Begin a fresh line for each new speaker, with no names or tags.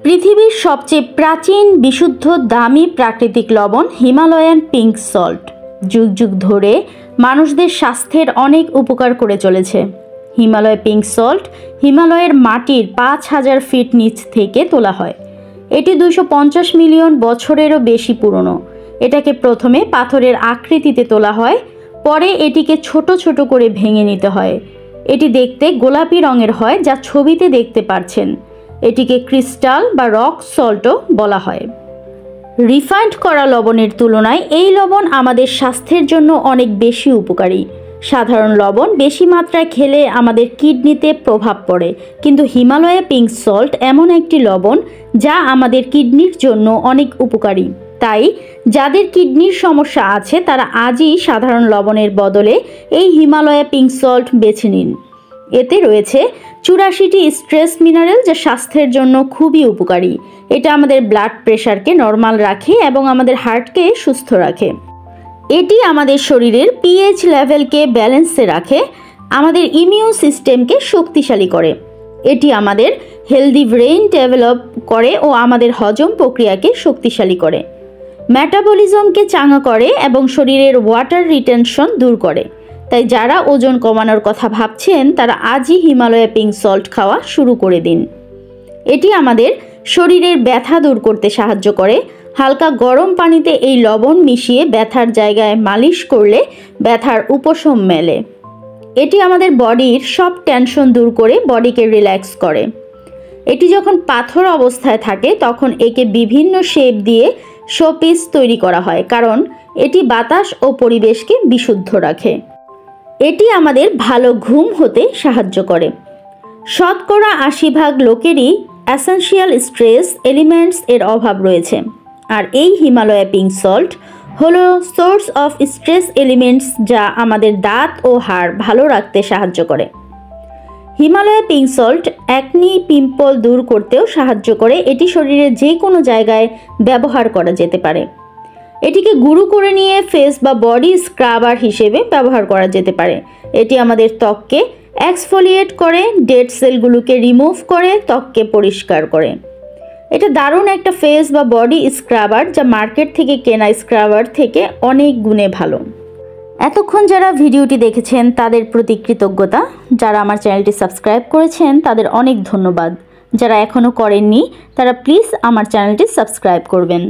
পৃথিবীর সবচেয়ে প্রাচীন বিশুদ্ধ দামি প্রাকৃতিক লবণ হিমালয়ান পিঙ্ক সল্ট যুগ যুগ ধরে মানুষদের স্বাস্থ্যের অনেক উপকার করে চলেছে। হিমালয় পিঙ্ক সল্ট হিমালয়ের মাটির 5000 ফিট নিচ থেকে তোলা হয়। এটি 250 মিলিয়ন বছরেরও বেশি পুরনো। এটাকে প্রথমে পাথরের আকৃতিতে তোলা হয়, পরে এটিকে ছোট ছোট করে ভেঙে নিতে হয়। এটি দেখতে গোলাপি রঙের হয়, যা ছবিতে দেখতে পাচ্ছেন। এটিকে ক্রিস্টাল বা রক সল্টও বলা হয়। রিফাইন্ড করা লবণের তুলনায় এই লবণ আমাদের স্বাস্থ্যের জন্য অনেক বেশি উপকারী। সাধারণ লবণ বেশি মাত্রায় খেলে আমাদের কিডনিতে প্রভাব পড়ে, কিন্তু হিমালয়া পিঙ্ক সল্ট এমন একটি লবণ যা আমাদের কিডনির জন্য অনেক উপকারী। তাই যাদের কিডনির সমস্যা আছে তারা আজই সাধারণ লবণের বদলে এই হিমালয়া পিঙ্ক সল্ট বেছে নিন। এতে রয়েছে 84টি ট্রেস মিনারেল, যা স্বাস্থ্যের জন্য খুবই উপকারী। এটা আমাদের ব্লাড প্রেশারকে নর্মাল রাখে এবং আমাদের হার্টকে সুস্থ রাখে। এটি আমাদের শরীরের পিএইচ লেভেলকে ব্যালেন্সে রাখে, আমাদের ইমিউন সিস্টেমকে শক্তিশালী করে। এটি আমাদের হেলদি ব্রেইন ডেভেলপ করে ও আমাদের হজম প্রক্রিয়াকে শক্তিশালী করে, মেটাবলিজমকে চাঙ্গা করে এবং শরীরের ওয়াটার রিটেনশন দূর করে। তাই যারা ওজন কমানোর কথা ভাবছেন তারা আজই হিমালয়া পিঙ্ক সল্ট খাওয়া শুরু করে দিন। এটি আমাদের শরীরের ব্যথা দূর করতে সাহায্য করে। হালকা গরম পানিতে এই লবণ মিশিয়ে ব্যথার জায়গায় মালিশ করলে ব্যথার উপশম মেলে। এটি আমাদের বডির সব টেনশন দূর করে বডিকে রিল্যাক্স করে। এটি যখন পাথর অবস্থায় থাকে তখন একে বিভিন্ন শেপ দিয়ে শোপিস তৈরি করা হয়, কারণ এটি বাতাস ও পরিবেশকে বিশুদ্ধ রাখে। এটি আমাদের ভালো ঘুম হতে সাহায্য করে। শতকরা 80% লোকেরই এসেনশিয়াল স্ট্রেস এলিমেন্টস এর অভাব রয়েছে, আর এই হিমালয়া পিঙ্ক সল্ট হলো সোর্স অফ স্ট্রেস এলিমেন্টস, যা আমাদের দাঁত ও হাড় ভালো রাখতে সাহায্য করে। Himalaya pink salt acne pimple দূর করতেও সাহায্য করে। এটি শরীরের যে কোনো জায়গায় ব্যবহার করা যেতে পারে। এটিকে গুঁড়ো করে নিয়ে ফেস বা বডি স্ক্রাবার হিসেবে ব্যবহার করা যেতে পারে। এটি আমাদের ত্বককে এক্সফোলিয়েট করে, ডেড সেলগুলোকে রিমুভ করে, ত্বককে পরিষ্কার করে। এটা দারুণ একটা ফেস বা বডি স্ক্রাবার, যা মার্কেট থেকে কেনা স্ক্রাবার থেকে অনেক গুণে ভালো। এতক্ষণ যারা ভিডিওটি দেখেছেন তাদের প্রতি কৃতজ্ঞতা। যারা আমার চ্যানেলটি সাবস্ক্রাইব করেছেন তাদের অনেক ধন্যবাদ। যারা এখনও করেননি তারা প্লিজ আমার চ্যানেলটি সাবস্ক্রাইব করবেন।